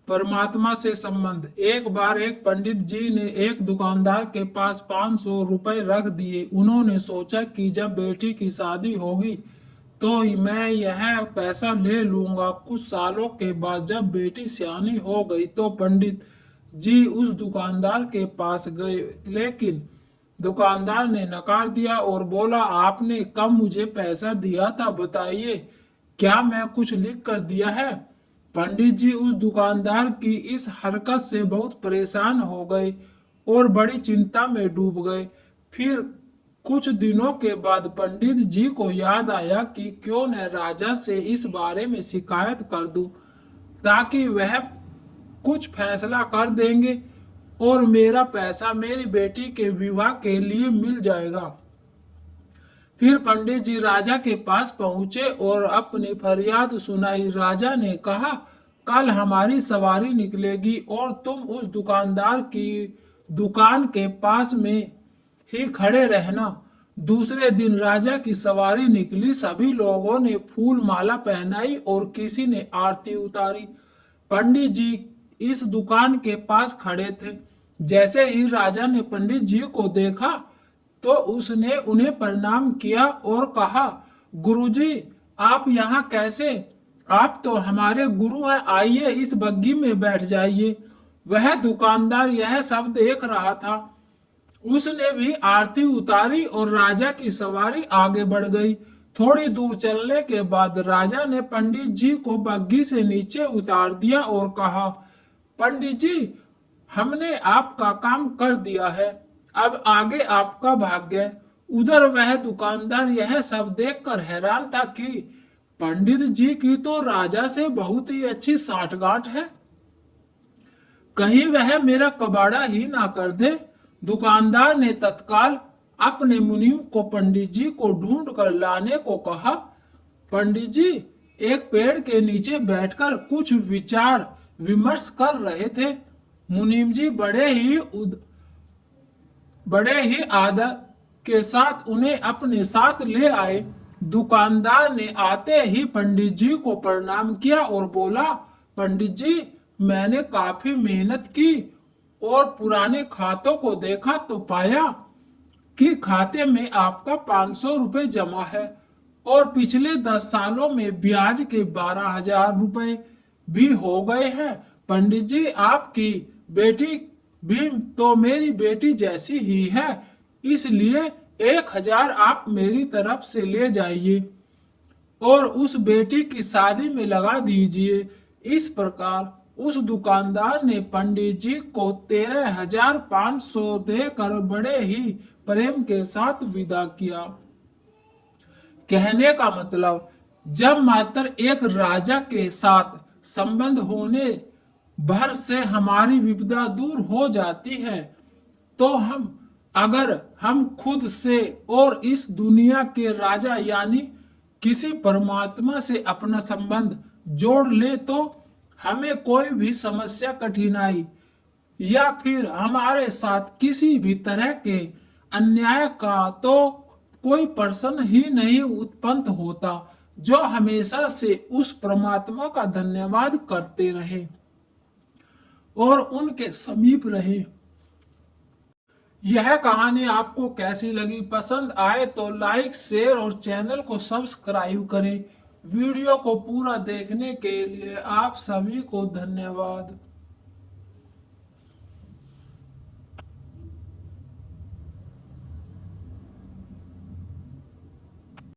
परमात्मा से संबंध। एक बार एक पंडित जी ने एक दुकानदार के पास 500 रुपए रख दिए। उन्होंने सोचा कि जब बेटी की शादी होगी तो मैं यह पैसा ले लूंगा। कुछ सालों के बाद जब बेटी सियानी हो गई तो पंडित जी उस दुकानदार के पास गए, लेकिन दुकानदार ने नकार दिया और बोला, आपने कब मुझे पैसा दिया था, बताइए, क्या मैं कुछ लिख कर दिया है? पंडित जी उस दुकानदार की इस हरकत से बहुत परेशान हो गए और बड़ी चिंता में डूब गए। फिर कुछ दिनों के बाद पंडित जी को याद आया कि क्यों न राजा से इस बारे में शिकायत कर दूं, ताकि वह कुछ फैसला कर देंगे और मेरा पैसा मेरी बेटी के विवाह के लिए मिल जाएगा। फिर पंडित जी राजा के पास पहुंचे और अपनी फरियाद सुनाई। राजा ने कहा, कल हमारी सवारी निकलेगी और तुम उस दुकानदार की दुकान के पास में ही खड़े रहना। दूसरे दिन राजा की सवारी निकली। सभी लोगों ने फूल माला पहनाई और किसी ने आरती उतारी। पंडित जी इस दुकान के पास खड़े थे। जैसे ही राजा ने पंडित जी को देखा तो उसने उन्हें प्रणाम किया और कहा, गुरुजी, आप यहाँ कैसे? आप तो हमारे गुरु हैं, आइए इस बग्गी में बैठ जाइए। वह दुकानदार यह सब देख रहा था। उसने भी आरती उतारी और राजा की सवारी आगे बढ़ गई। थोड़ी दूर चलने के बाद राजा ने पंडित जी को बग्गी से नीचे उतार दिया और कहा, पंडित जी, हमने आपका काम कर दिया है, अब आगे आपका भाग्य। उधर वह दुकानदार यह सब देखकर हैरान था कि पंडित जी की तो राजा से बहुत ही अच्छी साठगांठ है, कहीं वह मेरा कबाड़ा ही ना कर दे। दुकानदार ने तत्काल अपने मुनीम को पंडित जी को ढूंढ कर लाने को कहा। पंडित जी एक पेड़ के नीचे बैठकर कुछ विचार विमर्श कर रहे थे। मुनीम जी बड़े ही आदर के साथ उन्हें अपने साथ ले आए। दुकानदार ने आते ही पंडित जी को प्रणाम किया और बोला, पंडित जी, मैंने काफी मेहनत की और पुराने खातों को देखा तो पाया कि खाते में आपका 500 रुपए जमा है और पिछले 10 सालों में ब्याज के 12,000 रुपए भी हो गए हैं। पंडित जी, आपकी बेटी भी तो मेरी बेटी जैसी ही है, इसलिए 1,000 आप मेरी तरफ से ले जाइए और उस बेटी की शादी में लगा दीजिए। इस प्रकार उस दुकानदार ने पंडित जी को 13,500 देकर बड़े ही प्रेम के साथ विदा किया। कहने का मतलब, जब मात्र एक राजा के साथ संबंध होने भर से हमारी विपदा दूर हो जाती है, तो अगर हम खुद से और इस दुनिया के राजा यानी किसी परमात्मा से अपना संबंध जोड़ ले तो हमें कोई भी समस्या, कठिनाई या फिर हमारे साथ किसी भी तरह के अन्याय का तो कोई प्रश्न ही नहीं उत्पन्न होता, जो हमेशा से उस परमात्मा का धन्यवाद करते रहे और उनके समीप रहे। यह कहानी आपको कैसी लगी? पसंद आए तो लाइक, शेयर और चैनल को सब्सक्राइब करें। वीडियो को पूरा देखने के लिए आप सभी को धन्यवाद।